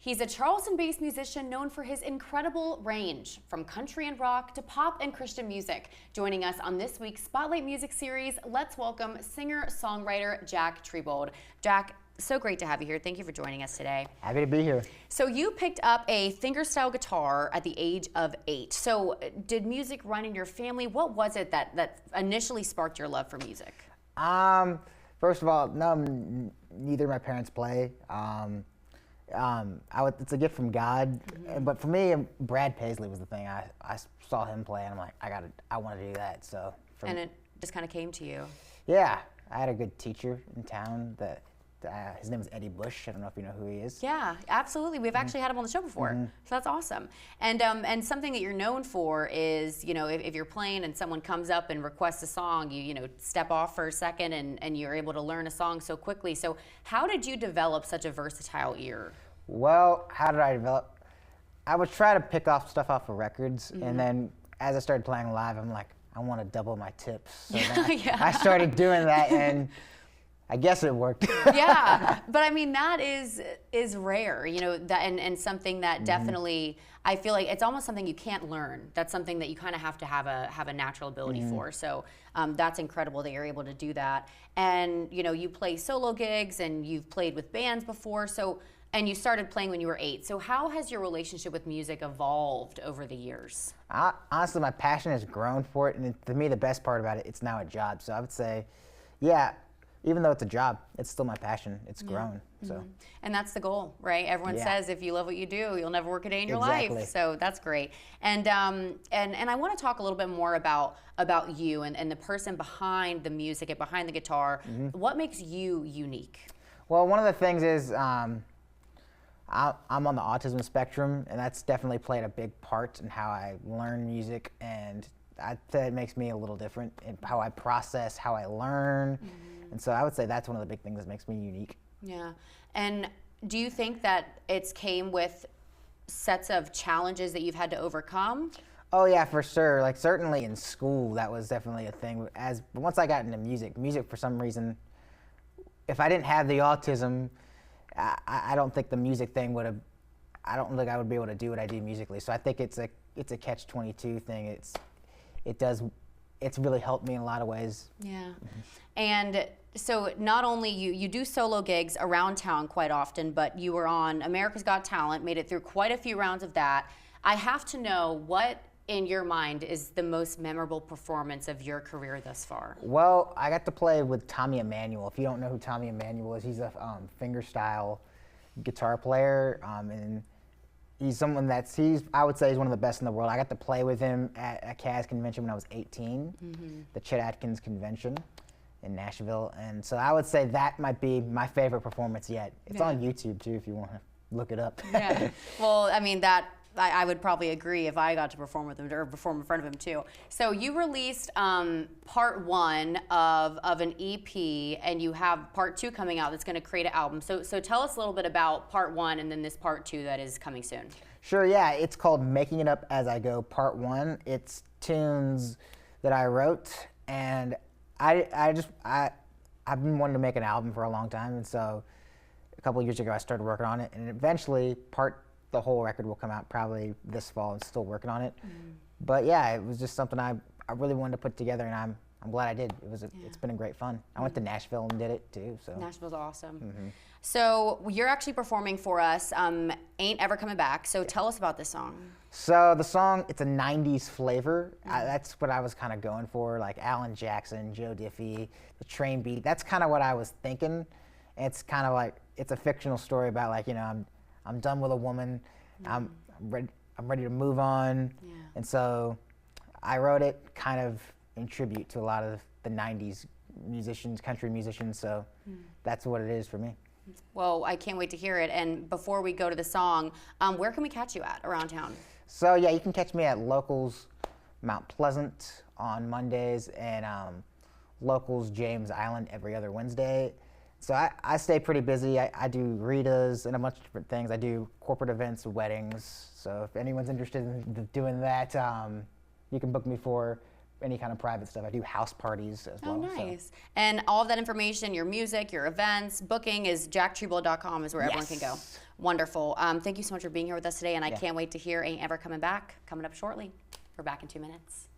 He's a Charleston-based musician known for his incredible range, from country and rock to pop and Christian music. Joining us on this week's Spotlight Music Series, let's welcome singer-songwriter Jack Triebold. Jack, so great to have you here. Thank you for joining us today. Happy to be here. So you picked up a fingerstyle guitar at the age of 8. So did music run in your family? What was it that initially sparked your love for music? First of all, no, neither of my parents play. It's a gift from God, but for me, Brad Paisley was the thing. I saw him play, and I'm like, I want to do that. So, and it just kind of came to you. Yeah, I had a good teacher in town that his name is Eddie Bush. I don't know if you know who he is. Yeah, absolutely. We've actually had him on the show before, so that's awesome. And something that you're known for is, you know, if you're playing and someone comes up and requests a song, you step off for a second and you're able to learn a song so quickly. So how did you develop such a versatile ear? Well, how did I develop? I would try to pick off stuff off of records, and then as I started playing live, I'm like, I want to double my tips. So then I started doing that, and I guess it worked. Yeah, but I mean that is rare, you know, that and something that definitely I feel like it's almost something you can't learn. That's something that you kind of have to have a natural ability for. So that's incredible that you're able to do that. And you know, you play solo gigs and you've played with bands before. So and you started playing when you were 8. So how has your relationship with music evolved over the years? Honestly, my passion has grown for it, and to me, the best part about it, it's now a job. So I would say, yeah. Even though it's a job, it's still my passion. It's grown. So, and that's the goal, right? Everyone says if you love what you do, you'll never work a day in your life. So that's great. And I want to talk a little bit more about you and the person behind the music and behind the guitar. What makes you unique? Well, one of the things is I'm on the autism spectrum, and that's definitely played a big part in how I learn music, and I'd say it makes me a little different in how I process, how I learn. And so I would say that's one of the big things that makes me unique. Yeah. And do you think that it's came with sets of challenges that you've had to overcome? Oh yeah, for sure. Like certainly in school, that was definitely a thing. Once I got into music for some reason, if I didn't have the autism, I don't think the music thing would have, I don't think I would be able to do what I do musically. So I think it's a catch-22 thing. It's really helped me in a lot of ways. Yeah. And so not only you do solo gigs around town quite often, but you were on America's Got Talent, made it through quite a few rounds of that. I have to know, what in your mind is the most memorable performance of your career thus far? Well, I got to play with Tommy Emmanuel. If you don't know who Tommy Emmanuel is, he's a fingerstyle guitar player, and he's someone I would say he's one of the best in the world. I got to play with him at a CAS convention when I was 18, the Chet Atkins convention in Nashville. And so I would say that might be my favorite performance yet. It's on YouTube too if you want to look it up. Yeah. Well, I mean, I would probably agree if I got to perform with him or perform in front of him too. So you released part 1 of an EP, and you have part 2 coming out that's going to create an album. So tell us a little bit about part 1 and then this part 2 that is coming soon. Sure, yeah. It's called Making It Up As I Go Part 1. It's tunes that I wrote, and I've been wanting to make an album for a long time, and so a couple of years ago I started working on it, and eventually the whole record will come out probably this fall. I'm still working on it. But yeah, it was just something I really wanted to put together, and I'm glad I did. It's been a great fun. I went to Nashville and did it too. So Nashville's awesome. So you're actually performing for us, Ain't Ever Coming Back. So tell us about this song. So the song, it's a 90s flavor. That's what I was kind of going for, like Alan Jackson, Joe Diffie, the train beat. That's kind of what I was thinking. It's kind of like, it's a fictional story about, like, you know, I'm done with a woman. I'm ready to move on. Yeah. And so I wrote it kind of in tribute to a lot of the 90s musicians, country musicians. So that's what it is for me. Well, I can't wait to hear it. And before we go to the song, where can we catch you at around town? So yeah, you can catch me at Locals Mount Pleasant on Mondays, and Locals James Island every other Wednesday. So I stay pretty busy. I do Ritas and a bunch of different things. I do corporate events, weddings. So if anyone's interested in doing that, you can book me for any kind of private stuff. I do house parties as well. Oh, nice. So. And all of that information, your music, your events, booking is jacktriebold.com is where everyone can go. Wonderful. Thank you so much for being here with us today, and I can't wait to hear Ain't Ever Coming Back coming up shortly. We're back in 2 minutes.